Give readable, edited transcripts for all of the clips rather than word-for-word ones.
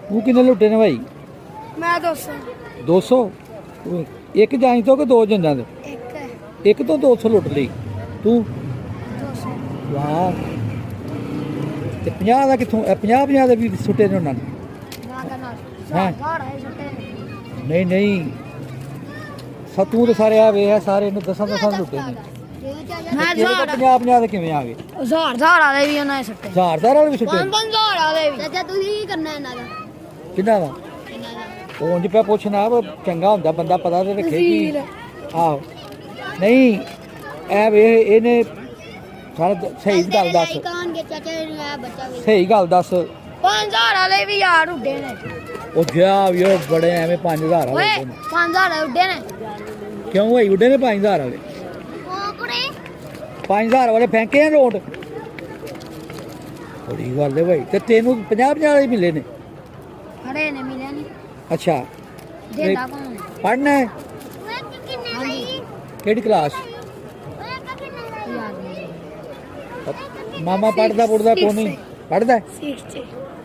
तू किन्ने लुटे ने भाई? मैं 200 200 एक जाई तो कि दो जंजा दे? एक तो 200 लुट ली तू? 200 वाह। ते 50 का कितों 50 दे भी सुटे ने उन्होंने? नहीं नहीं सब तू तो सारे आ वे है सारे ने 10 लुटे ने। मैं 50 दे किवें आ गए? 1000 वाले भी उन्होंने सट्टे। 1000 वाले भी सुटे? 500 वाले भी। चाचा तू ही करना है ना किन्ना दा? ਉਂਝ ਪਿਆ ਪੁੱਛਣਾ ਚੰਗਾ ਹੁੰਦਾ ਬੰਦਾ ਪਤਾ ਤੇ ਰੱਖੇ ਕਿ ਆਹੋ ਨਹੀਂ ਐ ਵੇ ਇਹਨੇ ਸਾਰਾ ਸਹੀ ਗੱਲ ਦੱਸ। ਸਹੀ ਗੱਲ ਦੱਸ। 5000 ਵਾਲੇ ਵੀ ਯਾਰ ਉੱਡੇ ਨੇ। ਉਹ ਗਿਆ ਵੀ ਉਹ ਬੜੇ ਐਵੇਂ 5000 ਵਾਲੇ ਓਏ 5000 ਵਾਲੇ ਉੱਡੇ ਨੇ। ਕਿਉਂ ਹੋਈ ਉੱਡੇ ਨੇ 5000 ਵਾਲੇ? ਉਹ ਕੁੜੇ 5000 ਵਾਲੇ ਫੈਂਕੇ ਆ ਨੋਟ? ਬੜੀ ਗੱਲ ਹੈ ਭਾਈ। ਤੇ ਤੈਨੂੰ 50 ਵਾਲੇ ਮਿਲੇ ਨੇ? ਖੜੇ ਨੇ ਮਿਲਿਆ ਨਹੀਂ। ਅੱਛਾ ਦੇਦਾ ਕੌਣ? ਪੜ੍ਹਨਾ ਹੈ? ਕਿਹੜੀ ਕਲਾਸ? ਮਾਮਾ ਪੜਦਾ ਕੌਣ ਨਹੀਂ ਪੜਦਾ?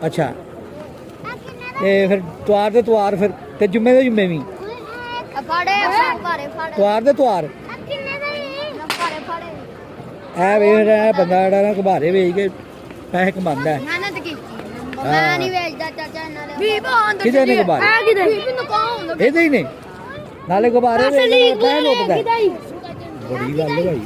ਅੱਛਾ ਤੇ ਫਿਰ ਤਵਾਰ ਦੇ ਤਵਾਰ ਫਿਰ ਤੇ ਜੁਮੇ ਦੇ ਜੁਮੇ ਵੀ ਤਵਾਰ ਦੇ ਤਵਾਰ ਐ ਵੇਖ ਰਿਹਾ ਬੰਦਾ ਜਿਹੜਾ ਨਾ ਘਬਾਰੇ ਵੇਚ ਕੇ ਪੈਸੇ ਕਮਾਉਂਦਾ ਹੈ। ਮਿਹਨਤ ਕੀਤੀ ਮੈਂ ਨਹੀਂ ਵੇਚਦਾ ਚਾਚਾ ਇਹਨਾਂ ਦੇ ਵੀ ਬਾਹਰ ਕਿਹਦੇ ਨੇ ਘਬਾਰੇ? ਆ ਕਿਧਰ ਵੀ ਨਕਾਉਂ ਇਹਦੇ ਹੀ ਨੇ ਨਾਲੇ ਘਬਾਰੇ ਵੇਚ ਪੈਸੇ ਲੁੱਟਦਾ। ਬੜੀ ਗੱਲ ਹੈ ਭਾਈ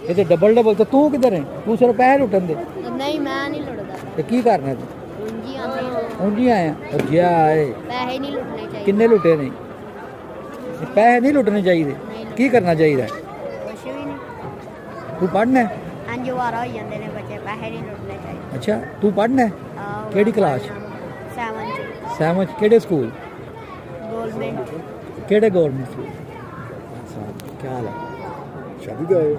ਇਹ ਤੇ ਡਬਲ ਤੇ ਤੂੰ ਕਿੱਧਰ ਹੈ? ਤੂੰ ਸਿਰਫ ਪੈਸੇ ਲੁੱਟਣ ਦੇ? ਨਹੀਂ ਮੈਂ ਨਹੀਂ ਲੁੱਟਦਾ। ਤੇ ਕੀ ਕਰਨਾ ਤੂੰ? ਉਂਜੀ ਆਂਦੇ ਉਂਜੀ ਆਇਆ ਗਿਆ ਏ। ਪੈਸੇ ਨਹੀਂ ਲੁੱਟਣੇ ਚਾਹੀਦੇ। ਕਿੰਨੇ ਲੁੱਟੇ ਨੇ? ਪੈਸੇ ਨਹੀਂ ਲੁੱਟਣੇ ਚਾਹੀਦੇ। ਕੀ ਕਰਨਾ ਚਾਹੀਦਾ? ਕੁਛ ਵੀ ਨਹੀਂ। ਤੂੰ ਪੜ੍ਹਨਾ? ਅੰਜ ਵਾਰਾ ਹੋ ਜਾਂਦੇ ਨੇ ਬੱਚੇ ਪੈਸੇ ਨਹੀਂ ਲੁੱਟਣੇ ਚਾਹੀਦੇ। ਅੱਛਾ ਤੂੰ ਪੜ੍ਹਨਾ? ਕਿਹੜੀ ਕਲਾਸ? 7 ਕਿਹੜੇ ਸਕੂਲ? ਗਵਰਨਮੈਂਟ। ਕਿਹੜੇ ਗਵਰਨਮੈਂਟ ਸਕੂਲ? ਅੱਛਾ ਕੀ ਹਾਲ ਹੈ? ਸ਼ਾਦੀ ਤੇ ਆਏ?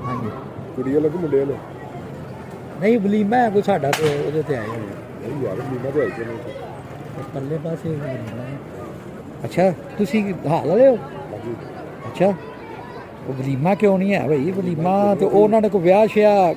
ਹਾਂਜੀ ਕੁੜੀ ਵਾਲਾ ਕਿ ਮੁੰਡੇ ਵਾਲਾ? ਨਹੀਂ ਵਲੀਮਾ ਹੈ ਕੋਈ ਸਾਡਾ ਤੇ ਉਹਦੇ ਤੇ ਆਏ ਹੋਏ ਨਹੀਂ ਯਾਰ ਲੀਮਾ ਤੇ ਆਈ ਕਿ ਨਹੀਂ? ਪਰਲੇ ਪਾਸੇ ਵਲੀਮਾ ਹੈ। ਅੱਛਾ ਤੁਸੀਂ ਹਾਲ ਵਾਲੇ ਹੋ? ਅੱਛਾ ਉਹ ਵਲੀਮਾ ਕਿਉਂ ਨਹੀਂ ਹੈ ਭਾਈ? ਵਲੀਮਾ ਤੇ ਉਹਨਾਂ ਨੇ ਕੋਈ ਵਿਆਹ ਸ਼ਿਆ